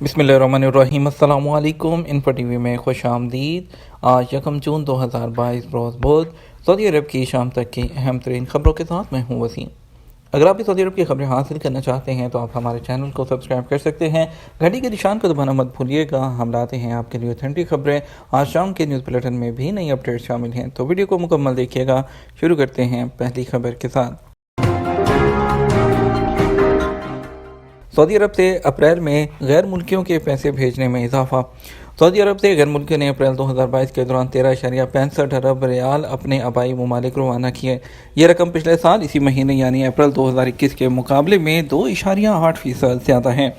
बिस्मिल्लाहिर्रहमानिर्रहीम। अस्सलाम वालेकुम। इन्फो टीवी में खुश आमदीद। आज 1 जून 2022 रोज़ बुध सऊदी अरब की शाम तक की अहम तरीन खबरों के साथ मैं हूँ वसीम। अगर आप भी सऊदी अरब की खबरें हासिल करना चाहते हैं तो आप हमारे चैनल को सब्सक्राइब कर सकते हैं। घंटी के निशान को दबाना मत भूलिएगा। हम लाते हैं आपके लिए ऑथेंटिक खबरें। आज शाम के न्यूज़ बुलेटिन में भी नई अपडेट शामिल हैं, तो वीडियो को मुकम्मल देखिएगा। शुरू करते हैं पहली खबर के साथ। सऊदी अरब से अप्रैल में गैर मुल्कियों के पैसे भेजने में इजाफा। सऊदी अरब से गैर मुल्कियों ने अप्रैल 2022 के दौरान 13.65 अरब रियाल अपने आबाई ममालिक रवाना किए। ये रकम पिछले साल इसी महीने यानी अप्रैल 2021 के मुकाबले में 2.8% ज़्यादा है।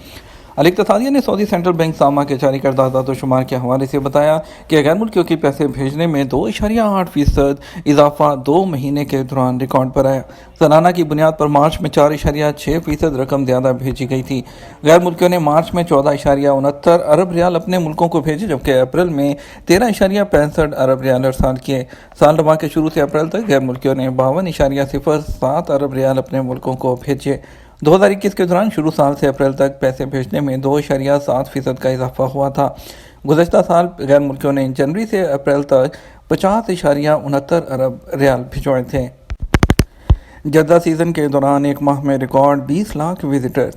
अल-इक्तिसादिया ने सऊदी सेंट्रल बैंक सामा के जारी करदा आदाद शुमार के हवाले से बताया कि गैर मुल्कियों के पैसे भेजने में 2.8% इजाफा 2 महीने के दौरान रिकॉर्ड पर आया। सालाना की बुनियाद पर मार्च में 4.6% रकम ज़्यादा भेजी गई थी। गैर मुल्कियों ने मार्च में 14.69 अरब रियाल अपने मुल्कों को भेजे, जबकि अप्रैल में 13.65 अरब रियाल अरसाल किए। साल रमा के शुरू से अप्रैल तक गैर मुल्कियों ने 52.07 अरब रियाल अपने मुल्कों को भेजे। 2021 के दौरान शुरू साल से अप्रैल तक पैसे भेजने में 2.7% का इजाफा हुआ था। गुज़श्ता साल गैर मुल्कियों ने जनवरी से अप्रैल तक 50.69 अरब रियाल भिजवाए थे। जद्दा सीज़न के दौरान एक माह में record 20 lakh visitors.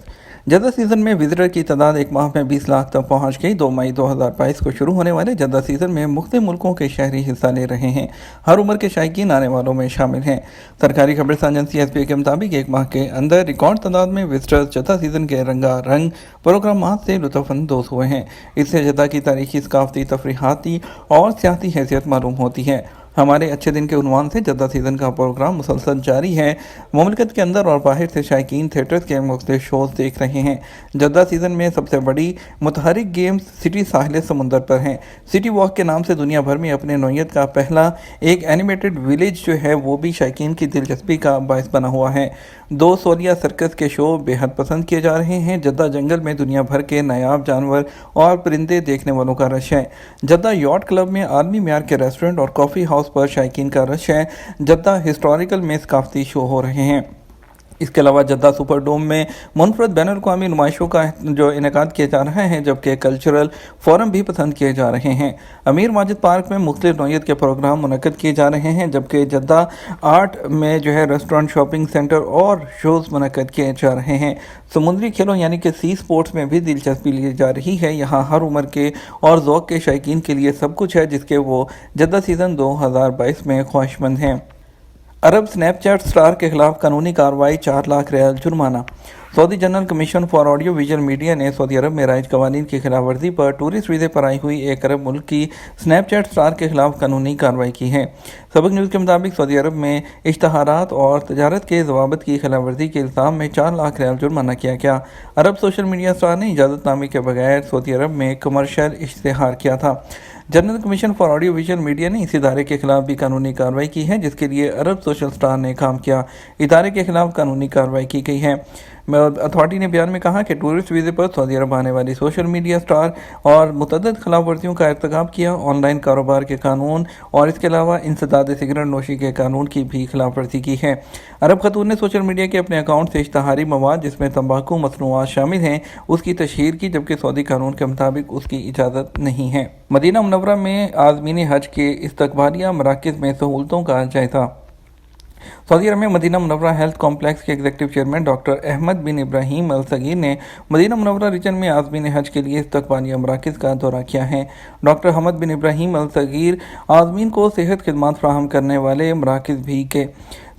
Jeddah season में विजिटर की तादाद एक माह में 20 लाख तक पहुंच गई। 2 मई 2022 को शुरू होने वाले जद्दा सीज़न में मुख्तलिफ मुल्कों के शहरी हिस्सा ले रहे हैं। हर उम्र के शायकीन आने वालों में शामिल हैं। सरकारी खबरसां एजेंसी एसपीए के मुताबिक एक माह के अंदर रिकॉर्ड तादाद में विजिटर्स जद्दा सीज़न के रंगारंग प्रोग्राम से लुत्फ़अंदोज़ हुए हैं। इससे जद्दा की तारीखी, सकाफती, तफरीहाती और सियासी हैसियत मालूम होती है। हमारे अच्छे दिन के उन्वान से जद्दा सीज़न का प्रोग्राम मुसलसल जारी है। मुमलिकत के अंदर और बाहर से शायकीन थिएटर्स के मुख्तलिफ शोज़ देख रहे हैं। जद्दा सीज़न में सबसे बड़ी मुतहरिक गेम्स सिटी साहिल समुंदर पर हैं। सिटी वॉक के नाम से दुनिया भर में अपने नौइयत का पहला एक एनिमेटेड विलेज जो है वो भी शायकीन की दिलचस्पी का बायस बना हुआ है। 2 सोलिया सर्कस के शो बेहद पसंद किए जा रहे हैं। जद्दा जंगल में दुनिया भर के नायाब जानवर और परिंदे देखने वालों का रश है। जद्दा यॉट क्लब में आलमी म्यार के रेस्टोरेंट और कॉफ़ी हाउस पर शायकीन का रश है। जद्दा हिस्टोरिकल में सकाफती शो हो रहे हैं। इसके अलावा जद्दा सुपर डोम में मुनफरद बैनुल-अक़वामी नुमाइशों का जो इनेकाद किया जा रहा है, जबकि कल्चरल फोरम भी पसंद किए जा रहे हैं। अमीर माजिद पार्क में मुख्तलिफ नौइयत के प्रोग्राम मुनक़्क़द किए जा रहे हैं, जबकि जद्दा आर्ट में जो है रेस्टोरेंट, शॉपिंग सेंटर और शोज़ मुनक़्क़द किए जा रहे हैं। समुद्री खेलों यानी कि सी स्पोर्ट्स में भी दिलचस्पी ली जा रही है। यहाँ हर उम्र के और ज़ौक़ के शायकीन के लिए सब कुछ है, जिसके वो जद्दा सीज़न 2022 में ख्वाहिशमंद हैं। अरब स्नैपचैट स्टार के खिलाफ कानूनी कार्रवाई, 4 लाख रियाल जुर्माना। Saudi general commission for audio visual media ने सऊदी अरब में राइज कवानीन की खिलाफ वर्जी पर टूरिस्ट वीज़े पर आई हुई एक अरब मुल्क की स्नैपचैट स्टार के खिलाफ कानूनी कार्रवाई की है। सबक न्यूज़ के मुताबिक सऊदी अरब में इश्तहारात और तजारत के ज़वाबित की खिलाफ वर्जी के इल्ज़ाम में 4 लाख रियाल जुर्माना किया गया। अरब सोशल मीडिया स्टार ने इजाज़तनामे के बगैर सऊदी अरब में कमर्शियल इश्तिहार किया था। General commission for audio visual media ने इस इदारे के खिलाफ भी कानूनी कार्रवाई की है, जिसके लिए अरब सोशल स्टार ने काम किया। इदारे के खिलाफ कानूनी कार्रवाई की गई है। अथॉरिटी ने बयान में कहा कि टूरिस्ट वीज़े पर सऊदी अरब आने वाली सोशल मीडिया स्टार और मुतअद्दिद खिलाफ वर्जियों का इर्तिकाब किया। ऑनलाइन कारोबार के कानून और इसके अलावा इंसदाद सिगरेट नोशी के कानून की भी खिलाफ वर्जी की है। अरब खतून ने सोशल मीडिया के अपने अकाउंट से इश्तहारी मवाद जिसमें तंबाकू मसनूआत शामिल हैं उसकी तशहीर की, जबकि सऊदी कानून के मुताबिक उसकी इजाज़त नहीं है। मदीना मुनव्वरा में आज़मीन हज के इस्तकबालिया मराकिज़ में सहूलतों का जायज़ा। सऊदी अरब में मदीना मुनव्वरा हेल्थ कॉम्प्लेक्स के एग्जीक्यूटिव चेयरमैन डॉक्टर अहमद बिन इब्राहीम अल सगीर ने मदीना मुनव्वरा रीजन में आज़मीन हज के लिए इस्तकबालिया मराकिज़ का दौरा किया है। डॉक्टर अहमद बिन इब्राहीम अल सगीर आज़मीन को सेहत खिदमात फराहम करने वाले मराकिज़ भी के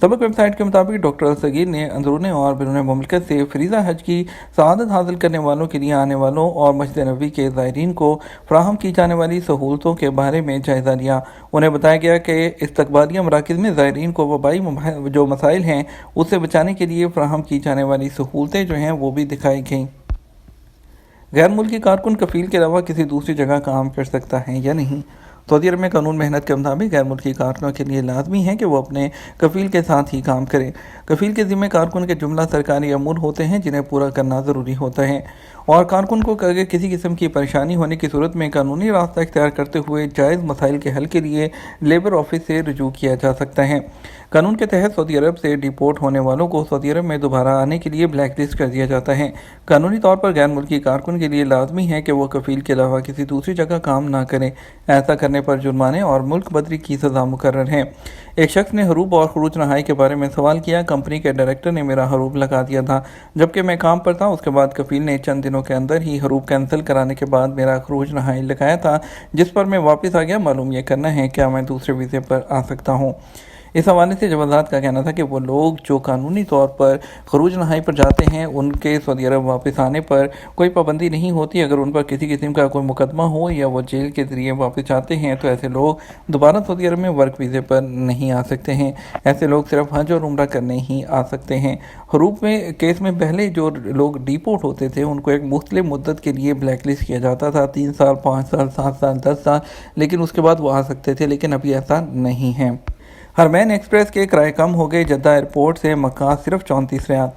सबक वेबसाइट के मुताबिक डॉक्टर अल सगीर ने अंदरूनी और बैरून मुमलिकत से फरीज़ा हज की सआदत हासिल करने वालों के लिए आने वालों और मस्जिद नबवी के ज़ायरीन को फराहम की जाने वाली सहूलतों के बारे में जायज़ा लिया। उन्हें बताया गया कि इस्तकबालिया मराकिज़ में ज़ायरीन को वबाई जो मसाइल हैं उससे बचाने के लिए फराहम की जाने वाली सहूलतें जो हैं वो भी दिखाई गईं। गैर मुल्की कारकुन कफ़ील के अलावा किसी दूसरी जगह काम कर सकता है या नहीं। सऊदी अरब में कानून मेहनत के मुताबिक गैर मुल्की कारकुनों के लिए लाजमी है कि वो अपने कफ़ील के साथ ही काम करें। कफ़ील के ज़िम्मे कारकुन के जुमला सरकारी अमूर होते हैं जिन्हें पूरा करना ज़रूरी होता है, और कारकुन को अगर किसी किस्म की परेशानी होने की सूरत में कानूनी रास्ता इख्तियार करते हुए जायज़ मसाइल के हल के लिए लेबर ऑफिस से रुजू किया जा सकता है। قانون کے تحت سعودی عرب سے ڈیپورٹ ہونے والوں کو سعودی عرب میں دوبارہ آنے کے لیے بلیک لسٹ کر دیا جاتا ہے۔ قانونی طور پر غیر ملکی کارکن کے لیے لازمی ہے کہ وہ کفیل کے علاوہ کسی دوسری جگہ کام نہ کریں۔ ایسا کرنے پر جرمانے اور ملک بدری کی سزا مقرر ہے۔ ایک شخص نے حروب اور خروج نہائی کے بارے میں سوال کیا۔ کمپنی کے ڈائریکٹر نے میرا حروب لگا دیا تھا جبکہ میں کام پر تھا۔ اس کے بعد کفیل نے چند دنوں کے اندر ہی حروب کینسل کرانے کے بعد میرا خروج نہائی لگایا تھا، جس پر میں واپس آ گیا۔ معلوم یہ کرنا ہے کیا میں دوسرے ویزے پر آ سکتا ہوں۔ اس حوالے سے جوازات کا کہنا تھا کہ وہ لوگ جو قانونی طور پر خروج نہائی پر جاتے ہیں ان کے سعودی عرب واپس آنے پر کوئی پابندی نہیں ہوتی۔ اگر ان پر کسی قسم کا کوئی مقدمہ ہو یا وہ جیل کے ذریعے واپس جاتے ہیں تو ایسے لوگ دوبارہ سعودی عرب میں ورک ویزے پر نہیں آ سکتے ہیں۔ ایسے لوگ صرف حج اور عمرہ کرنے ہی آ سکتے ہیں۔ حروب میں کیس میں پہلے جو لوگ ڈیپورٹ ہوتے تھے ان کو ایک مختلف مدت کے لیے بلیک لسٹ کیا جاتا تھا، 3 سال، 5 سال، 7 سال، 10 سال، لیکن اس کے بعد وہ آ سکتے تھے، لیکن ابھی ایسا نہیں ہے۔ حرمین ایکسپریس کے کرائے کم ہو گئے۔ جدہ ایئرپورٹ سے مکہ صرف 34 ریال۔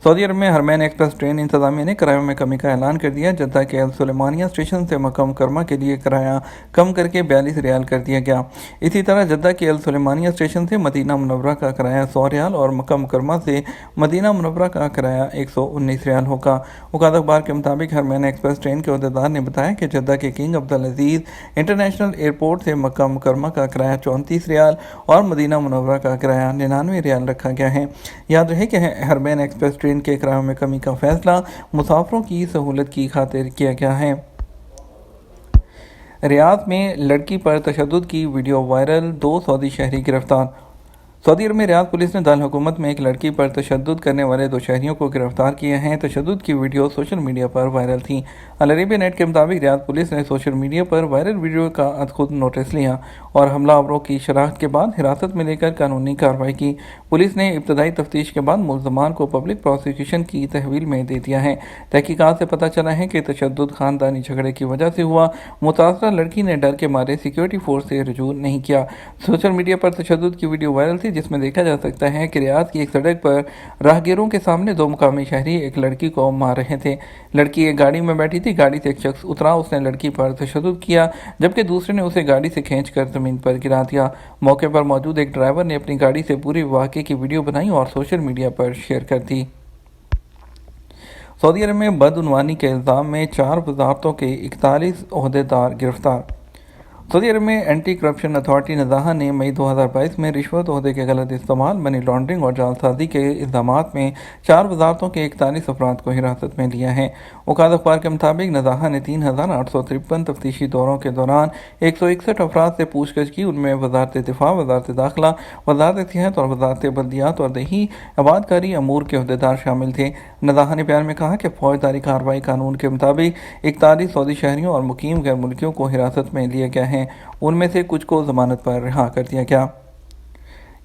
سعودی عرب میں حرمین ایکسپریس ٹرین انتظامیہ نے کرایوں میں کمی کا اعلان کر دیا۔ جدہ کے السلیمانیہ اسٹیشن سے مکہ مکرمہ کے لیے کرایہ کم کر کے 42 ریال کر دیا گیا۔ اسی طرح جدہ کے السلیمانیہ اسٹیشن سے مدینہ منورہ کا کرایہ 100 ریال اور مکہ مکرمہ سے مدینہ منورہ کا کرایہ 119 ریال ہوگا۔ اوقات اخبار کے مطابق حرمین ایکسپریس ٹرین کے عہدیدار نے بتایا کہ جدہ کے کنگ عبدالعزیز انٹرنیشنل ایئرپورٹ سے مکہ مکرمہ کا کرایہ 34 ریال اور مدینہ منورہ کا کرایہ 99 ریال رکھا گیا ہے۔ یاد رہے کہ حرمین ایکسپریس ٹرین کے کرایوں میں کمی کا فیصلہ مسافروں کی سہولت کی خاطر کیا گیا ہے۔ ریاض میں لڑکی پر تشدد کی ویڈیو وائرل، 2 سعودی شہری گرفتار۔ سعودی عرب میں ریاض پولیس نے دارالحکومت میں ایک لڑکی پر تشدد کرنے والے 2 شہریوں کو گرفتار کیا ہے۔ تشدد کی ویڈیو سوشل میڈیا پر وائرل تھی۔ العربیہ نیٹ کے مطابق ریاض پولیس نے سوشل میڈیا پر وائرل ویڈیو کا خود نوٹس لیا اور حملہ آوروں کی شناخت کے بعد حراست میں لے کر قانونی کارروائی کی۔ پولیس نے ابتدائی تفتیش کے بعد ملزمان کو پبلک پروسیکیوشن کی تحویل میں دے دیا ہے۔ تحقیقات سے پتہ چلا ہے کہ تشدد خاندانی جھگڑے کی وجہ سے ہوا۔ متاثرہ لڑکی نے ڈر کے مارے سیکیورٹی فورس سے رجوع نہیں کیا۔ سوشل میڈیا پر تشدد کی ویڈیو وائرل تھی جس میں دیکھا جا سکتا ہے کہ ریاض کی ایک سڑک پر راہگیروں کے سامنے 2 مقامی شہری ایک لڑکی کو مار رہے تھے۔ لڑکی ایک گاڑی میں بیٹھی تھی۔ گاڑی سے ایک شخص اترا، اس نے لڑکی پر تشدد کیا جبکہ دوسرے نے اسے گاڑی سے کھینچ کر زمین پر گرا دیا۔ موقع پر موجود ایک ڈرائیور نے اپنی گاڑی سے پورے واقعے کی ویڈیو بنائی اور سوشل میڈیا پر شیئر کر دی۔ سعودی عرب میں بدعنوانی کے الزام میں 4 وزارتوں کے 41 عہدیدار گرفتار۔ سعودی عرب میں اینٹی کرپشن اتھارٹی نزاہا نے مئی 2022 میں رشوت، عہدے کے غلط استعمال، منی لانڈرنگ اور جعلسازی کے الزامات میں 4 وزارتوں کے 41 افراد کو حراست میں لیا ہے۔ اوقات اخبار کے مطابق نزاہا نے 3853 تفتیشی دوروں کے دوران 161 افراد سے پوچھ گچھ کی۔ ان میں وزارت دفاع، وزارت داخلہ، وزارت صحت اور وزارت بلدیات اور دیہی آبادکاری امور کے عہدیدار شامل تھے۔ نزاہا نے بیان میں کہا کہ فوجداری کارروائی قانون کے مطابق 41 سعودی شہریوں اور مقیم غیر ملکیوں کو حراست میں لیا گیا ہے۔ ان میں سے کچھ کو ضمانت پر رہا کر دیا گیا۔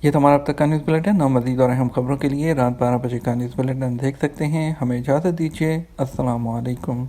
یہ تو ہمارا اب تک کا نیوز بلیٹن۔ مزید اور اہم خبروں کے لیے رات 12 بجے کا نیوز بلیٹن دیکھ سکتے ہیں۔ ہمیں اجازت دیجیے۔ السلام علیکم۔